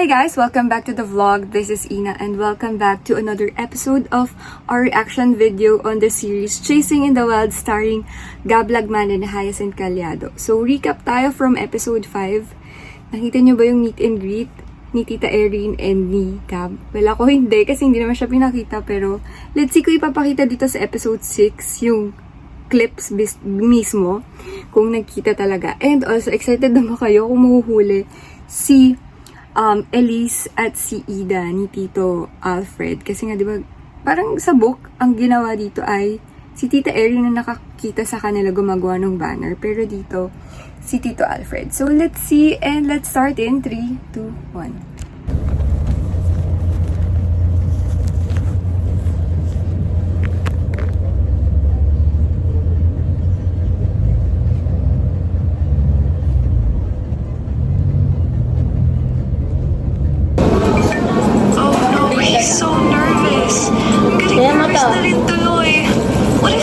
Hi guys! Welcome back to the vlog. This is Ina and welcome back to another episode of our reaction video on the series Chasing in the Wild starring Gab Lagman and Hyacinth Calyado. So recap tayo from episode 5. Nakita nyo ba yung meet and greet ni Tita Erin and ni Gab? Well, ako hindi kasi hindi naman siya pinakita, pero let's see ko ipapakita dito sa episode 6 yung clips mismo kung nagkita talaga. And also excited naman kayo kung mahuhuli si Elise at si Ida ni Tito Alfred. Kasi nga, di ba, parang sa book, ang ginawa dito ay si Tita Erin na nakakita sa kanila gumagawa ng banner. Pero dito, si Tito Alfred. So, let's see and let's start in 3, 2, 1.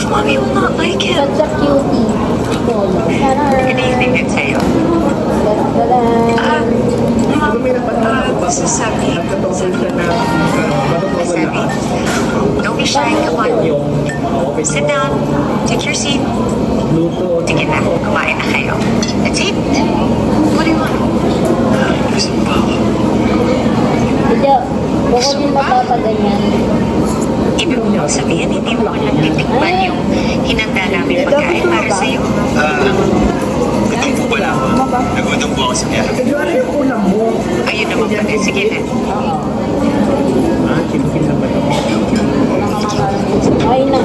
Mommy will not like him. Such a cutie. Good evening, it's Hale. This is Sabi. Sabi. Don't be shy, come on. Sit down. Take your seat. Sige na, kumain na kayo. Let's eat. What do you want? Hindi, baka din mapapaganyan. Ibig mo sabihin, hindi mo lang titikman yung hinanda namin pagkain para sa'yo. Gutom po pala ako. Nagutom po ako sa kaya. Ayun naman pala. Sige na. Ay na.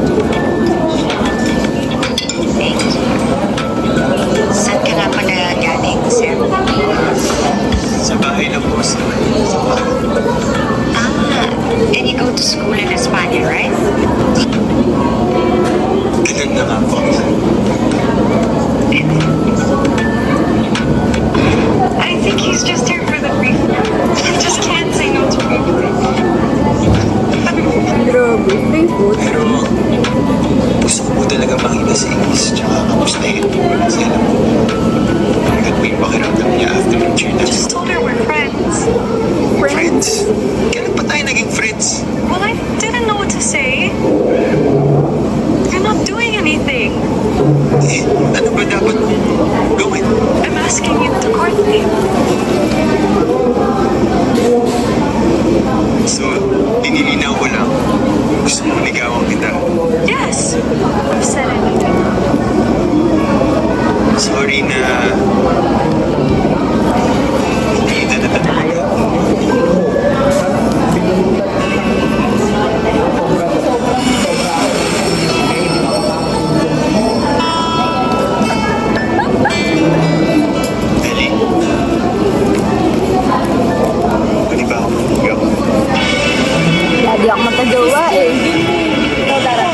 Thank you. Saan ka nga pala galing, sir? Sa bahay lang po sa And you go to school in España, right? ganun na nga po. I think he's just here for the brief. Just can't say no to brief. Grabe, faithful. Pero gusto ko po talaga makita si Elise tsaka kamustahin po sila. Hanggat po yung pakiramdam niya after yung cheer na. Just told her we're friends. Friends? Kailan pa tayo naging friends? Well, I didn't know what to say. You're not doing anything. Eh, ano ba dapat gawin? I'm asking you to court me. So, inilinaw ko lang. Gusto mo ligawan kita. Yes. I've said anything. Sorry na hindi na natanong. Eli, pwede ba ako mag-ligaw? Lagi ako magkagawa eh. Ito, Dara.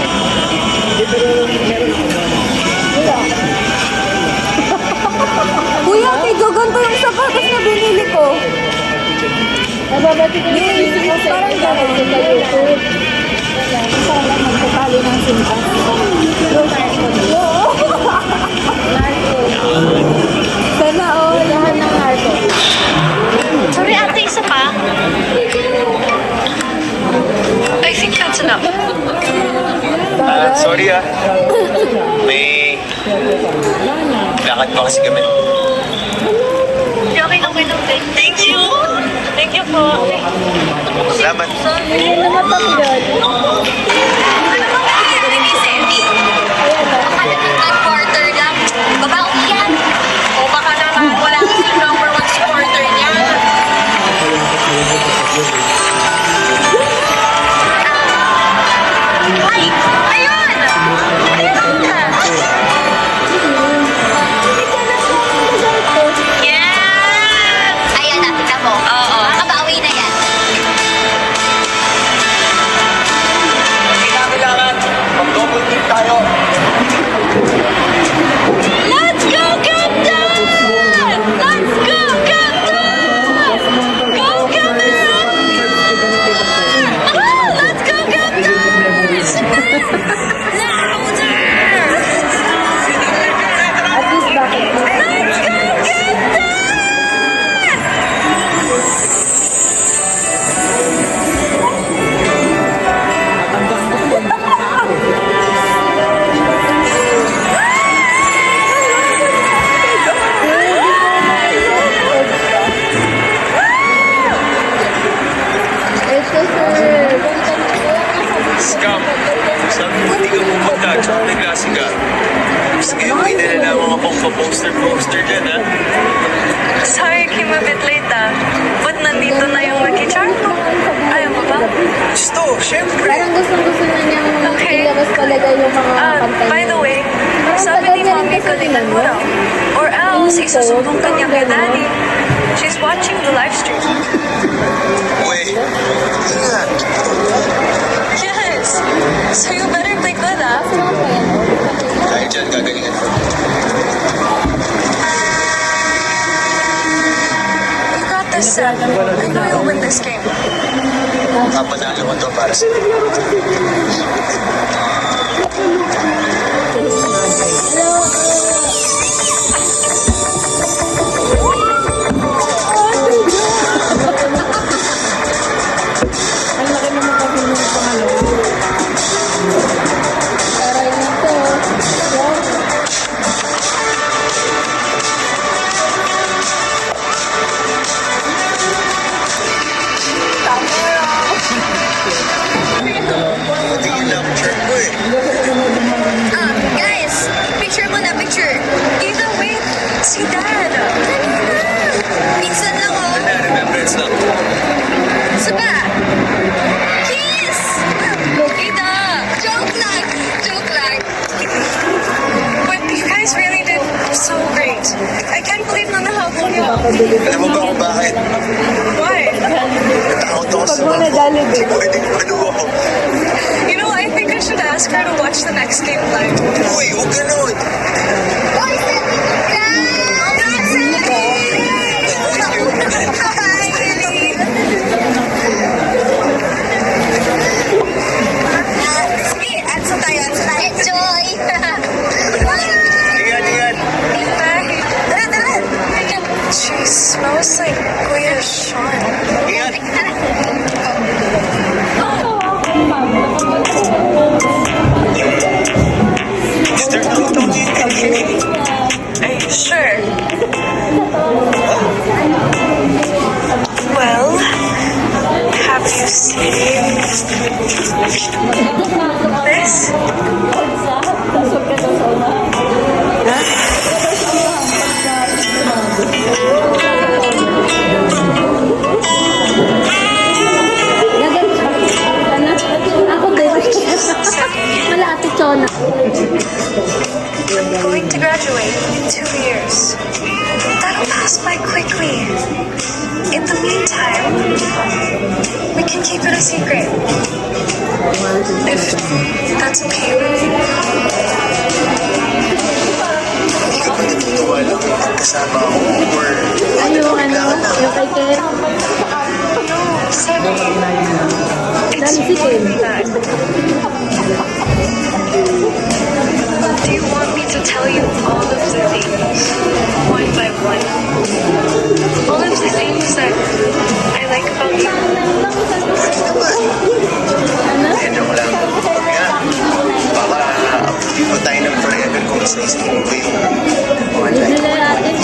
Kuya, may gaganto yung sapatos na binili ko. Nababati ko yung isip ko sa Parang gano'n. sa YouTube. Sana magpapalo ng sintas. Sana all. Lahat ng narco. Sorry, ate, isa pa. I think that's enough. Sorry may lakad pa kasi kami. Okay, okay lang. Thank you. Thank you po. Salamat. Hindi na matanggal. Ano ba ba? Hindi Sandy. Akala mo third quarter lang. Babaw yan. O baka naman wala yung number 1 supporter niya. Ay! Ayun! Ayun na! Yes! Ayan na, tignan mo. Oo. Makabawi na yan. gustong-gusto na niyang Okay. ilabas talaga yung mga kanta By the way, sabi ni Mommy kulitan mo raw. Or else, isusumbong ka niya kay Daddy. She's watching the live stream. Uy, ingat. Yes! So you better take that up. Dahil dyan, gagalingan ko. You got this, Sam. I know you'll win this game. Kapanalo ko to para sa Ang laki naman kasi yung pangalawa. Aray nito. Wow. tingin lang picture ko eh. Guys, picture mo na, picture. Ida, wait. Si Dad. Minsan lang, oh. Remembrance lang. Saba. Kiss! Ida! Joke lang! Joke lang! But you guys really did so great. I can't believe na nahabol niyo. Alam mo ba kung bakit? Why? Natakot ako sa Pag mo nadali din. Pwede ko maluwa ko. You know, I think I should ask her to watch the next game live. Uy, huwag ganun. Sige, anso tayo. Enjoy! Ingat, ingat. Bye. Tara. She smells like Kuya Sean. Ingat. Mr. Don't you Are you sure? Well, have you seen this? Ako din. Wala ate Chona. I'm going to graduate in 2 years. That'll pass by quickly. In the meantime, we can keep it a secret. If that's okay with you. Hindi ka ba naniniwala kung magkasama ako or Yung kay Ken. Sammy, it's Nancy more Ken. than that. Do you want me to tell you all of the things, one by one? All of the things that I like about you? Medyo ko lang. Yan. Baka hindi pa tayo ng forever kung isa-isa mo ba yung mga Hindi life. na natin.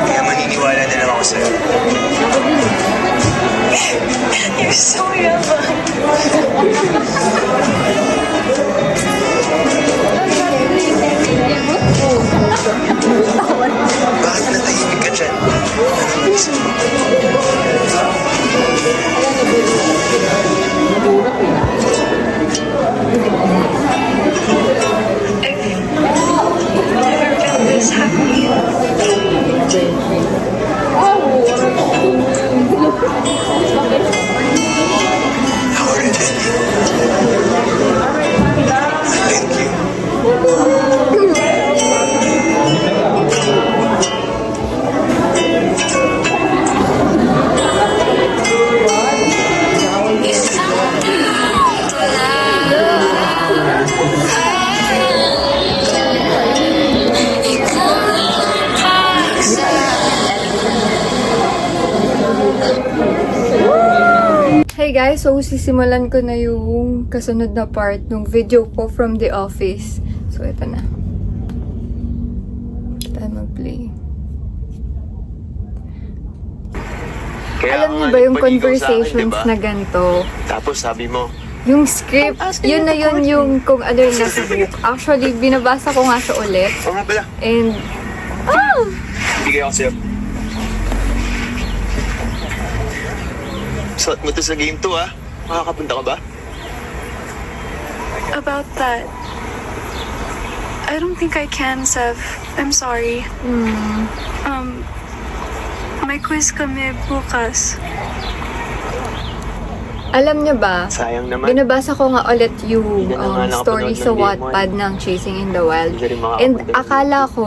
Kaya maniniwala na lang ako sa'yo. You're so young. Bakit natahimik ka dyan? Ano isip mo? I've never been this happy. Ako rin din. Thank you. Hey guys, so sisimulan ko na yung kasunod na part ng video ko from the office. So ito na. Tayo mag-play. Alam niyo ba yung conversations na ganito? Tapos sabi mo, Yung script, yun na yun yung kung ano yung nasa book. Actually, binabasa ko nga siya ulit. oo nga pala, And, bigay ako sa'yo. Suot mo to sa game 2 ah. Makakapunta ka ba? About that, I don't think I can, Sev. I'm sorry. May quiz kami bukas. Alam niyo ba, Sayang naman. binabasa ko nga ulit yung Hindi na nga story nakapanood sa ng Game Wattpad ng Chasing in the Wild. Hindi rin makakapunta And ng akala ko,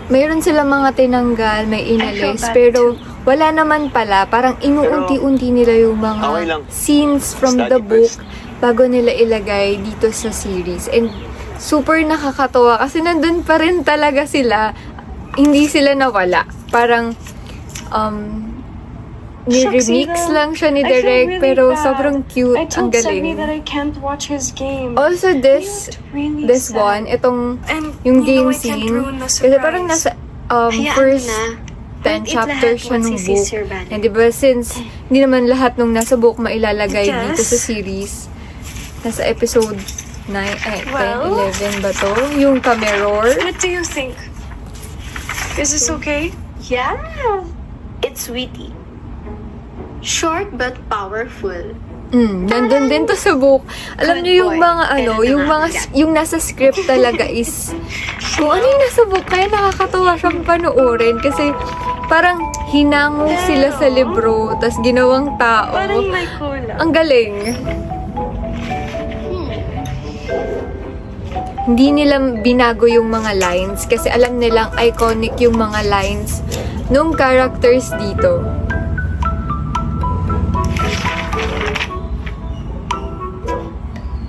mayroon silang mga tinanggal, may inalis, I feel bad pero wala naman pala. Parang inuunti-unti nila yung Okay mga lang. scenes from Study the book first. bago nila ilagay dito sa series. And super nakakatawa kasi nandun pa rin talaga sila. Hindi sila nawala. Parang, ni-remix lang siya ni Derek, pero sobrang cute, I ang told Sunny galing. that I can't watch his game. Also, this Really this sad. one, itong And yung you know game I can't scene, ruin the kasi parang surprise. nasa Hayaan first mo na. 10 Don't eat chapters lahat siya once nung you see book. Sir Banner. And diba, since hindi naman lahat nung nasa book mailalagay Yes. dito sa series, nasa episode 9, 10, Well, 11 ba to? Yung Cameror. What do you think? Is this okay? Yeah. It's witty. Short but powerful. Nandun din to sa book. Alam Good niyo yung boy. mga ano, Kailan yung na mga nga yung nasa script talaga is kung ano yung nasa book, kaya nakakatawa siyang panoorin kasi parang hinango sila sa libro tas ginawang tao. Parang may kulang. Ang galing. Hindi nila binago yung mga lines kasi alam nilang iconic yung mga lines nung characters dito.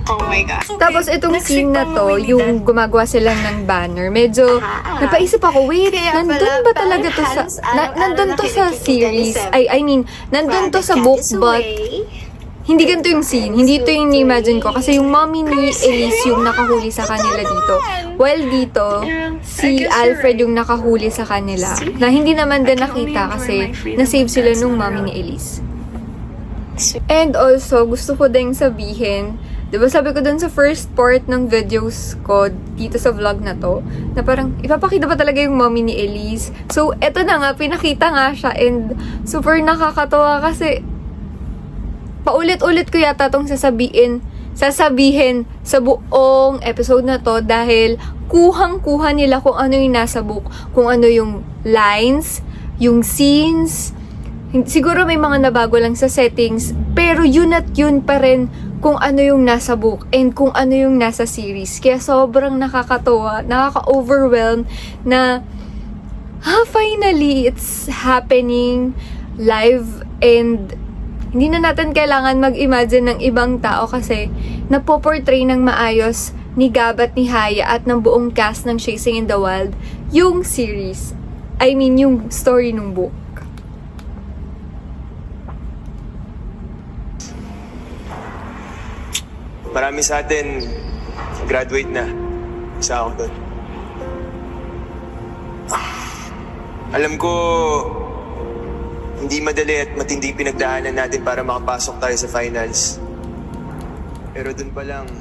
Oh my God. Tapos itong Next scene week na pa to, umuwi ni yung gumagawa silang ng banner, medyo napaisip ako, wait, Kaya nandun pala, ba talaga to sa, halos araw-araw nandun to sa nakikita ni series, Seb. I mean, nandun to sa book, but hindi ganito yung scene, hindi ito yung ni-imagine ko, kasi yung mommy ni Elise yung nakahuli sa kanila dito. While dito, si Alfred yung nakahuli sa kanila, na hindi naman din nakita kasi na-save sila nung mommy ni Elise. And also, gusto ko ding sabihin, diba sabi ko dun sa first part ng videos ko dito sa vlog na to, na parang ipapakita ba talaga yung mommy ni Elise? So, eto na nga, pinakita nga siya and super nakakatawa kasi paulit-ulit ko yata tong sasabihin sa buong episode na to dahil kuhang-kuha nila kung ano yung nasa book, kung ano yung lines, yung scenes. Siguro may mga nabago lang sa settings, pero yun at yun pa rin kung ano yung nasa book and kung ano yung nasa series. Kaya sobrang nakakatawa, nakaka-overwhelm na finally, it's happening live and hindi na natin kailangan mag-imagine ng ibang tao kasi napoportray ng maayos ni Gab at ni Haya at ng buong cast ng Chasing in the Wild yung series. I mean, yung story ng book. Marami sa atin, graduate na. Isa ako doon. Alam ko, hindi madali at matindi pinagdaanan natin para makapasok tayo sa finals. Pero doon pa lang,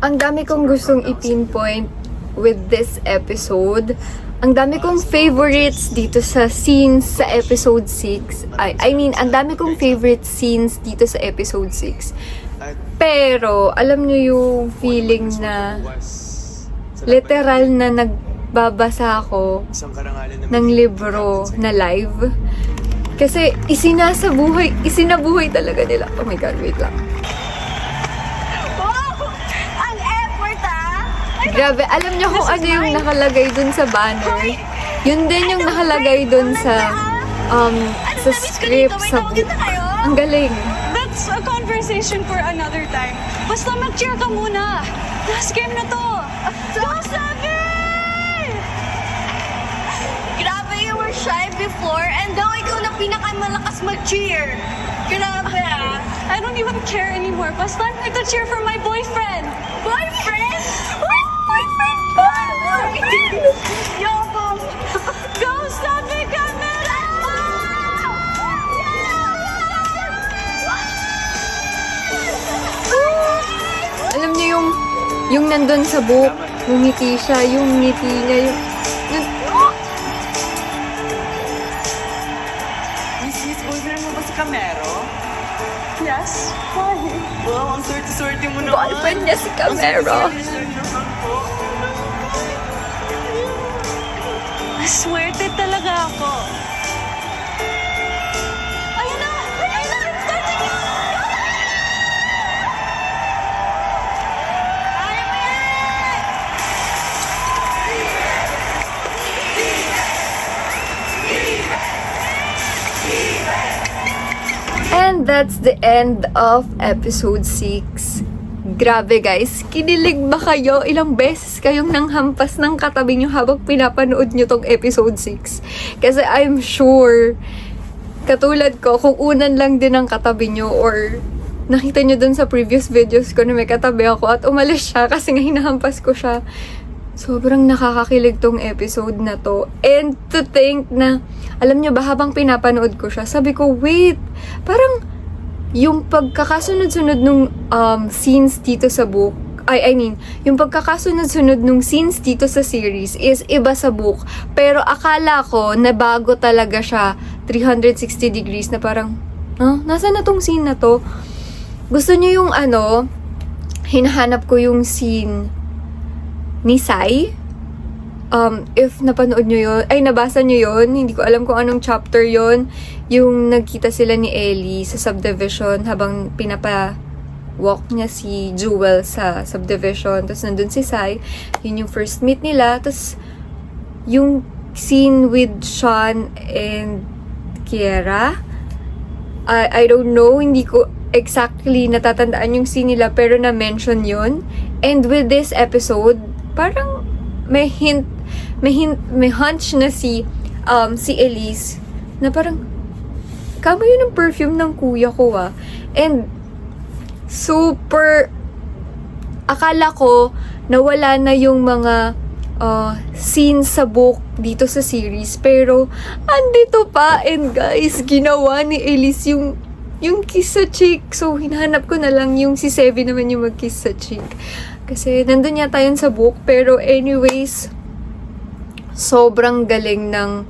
Ang dami kong gustong i-pinpoint with this episode. Ang dami kong favorites dito sa scenes sa episode 6. I mean, ang dami kong favorite scenes dito sa episode 6. at Pero, alam niyo yung feeling na literal na nagbabasa ako isang karangalan ng libro na live. Kasi isinabuhay talaga nila. Oh my God, wait lang. Wow! Ang effort Grabe, alam niyo kung ano yung nakalagay dun sa banner? Yun din yung nakalagay dun sa script, sa book. Ang galing. That's a conversation for another time. Basta mag-cheer ka muna. Last game na to. Go, Sabi! Grabe, you were shy before and now ikaw na pinakamalakas mag-cheer. Grabe ah. I don't even care anymore. Basta I'm going to cheer for my boyfriend. Boyfriend? Boyfriend pa! Yoko! Go, Sabi Camera! Alam niyo yung nandun sa book, ngumiti siya, yung ngiti niya, yung Miss, boyfriend mo ba si Camero? Yes? Why? Wow, ang swerte-swerte mo naman. Boyfriend niya si Camero. Swerte naman po. Swerte talaga ako. Ayun na! Ayun na! Starting na! Kaya mo yan! And that's the end of episode 6. Grabe guys, kinilig ba kayo? Ilang beses kayong nanghampas ng katabi nyo habang pinapanood nyo tong episode 6? Kasi I'm sure, katulad ko, kung unan lang din ang katabi nyo or nakita nyo dun sa previous videos ko na may katabi ako at umalis siya kasi nga hinahampas ko siya. Sobrang nakakakilig tong episode na to. And to think na, alam nyo ba, habang pinapanood ko siya, sabi ko, wait, parang yung pagkakasunod-sunod nung scenes dito sa book, I mean, yung pagkakasunod-sunod nung scenes dito sa series is iba sa book. Pero akala ko na bago talaga siya 360 degrees na parang, nasaan na tong scene na to? Gusto nyo yung hinahanap ko yung scene ni Sai. If napanood nyo yun, nabasa nyo yun, hindi ko alam kung anong chapter yun, yung nagkita sila ni Ellie sa subdivision habang pinapa-walk niya si Jewel sa subdivision, tapos nandun si Sai, yun yung first meet nila, tapos yung scene with Sean and Kiera, I don't know, hindi ko exactly natatandaan yung scene nila, pero na-mention yun. And with this episode, parang may hunch na si Elise na parang kamo yun ng perfume ng kuya ko and super akala ko nawala na yung mga scenes sa book dito sa series, pero andito pa. And guys, ginawa ni Elise yung kiss sa cheek, so hinahanap ko na lang yung si Sevi naman yung mag-kiss sa cheek. Kasi nandun yata yun sa book. Pero anyways, sobrang galing ng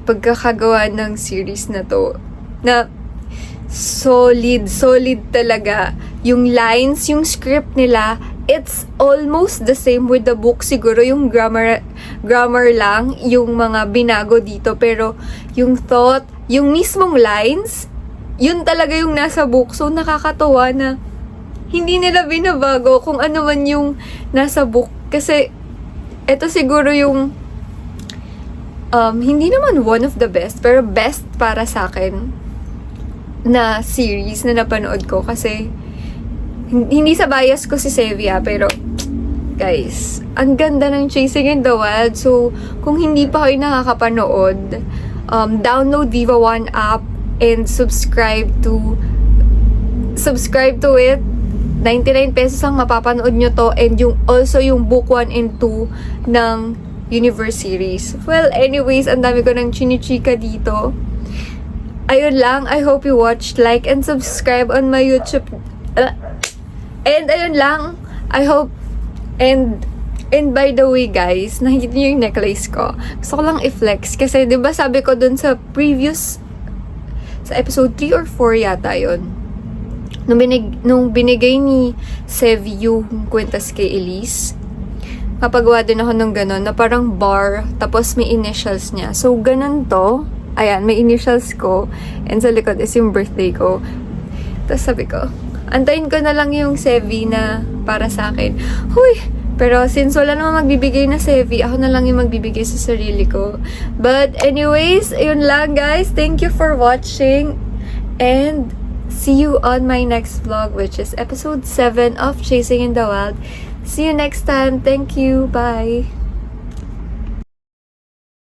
pagkakagawa ng series na to. Na solid talaga. Yung lines, yung script nila, it's almost the same with the book. Siguro yung grammar lang, yung mga binago dito. Pero yung thought, yung mismong lines, yun talaga yung nasa book. So nakakatuwa na hindi nila binabago kung ano man yung nasa book. Kasi, ito siguro yung, hindi naman one of the best, pero best para sa akin na series na napanood ko. Kasi, hindi sa bias ko si Sevia, pero, guys, ang ganda ng Chasing in the Wild. So, kung hindi pa kayo nakakapanood, download Viva One app and subscribe to it. 99 pesos ang mapapanood nyo to, and also yung book 1 and 2 ng Universe series. Well, anyways, ang dami ko ng chinichika dito. Ayun lang, I hope you watched, like, and subscribe on my YouTube. And ayun lang, I hope, and by the way guys, nakikita nyo yung necklace ko. Gusto ko lang i-flex, kasi diba sabi ko dun sa previous, sa episode 3 or 4 yata yun, nung binigay ni Sevi yung kwentas kay Elise, kapagawa din ako ng ganon, na parang bar, tapos may initials niya. So, ganon to. Ayan, may initials ko. And sa likod is yung birthday ko. Tapos sabi ko, antayin ko na lang yung Sevi na para sa akin. Huy! Pero since wala naman magbibigay na Sevi, ako na lang yung magbibigay sa sarili ko. But anyways, ayun lang guys. Thank you for watching. And see you on my next vlog, which is episode 7 of Chasing in the Wild. See you next time. Thank you. Bye.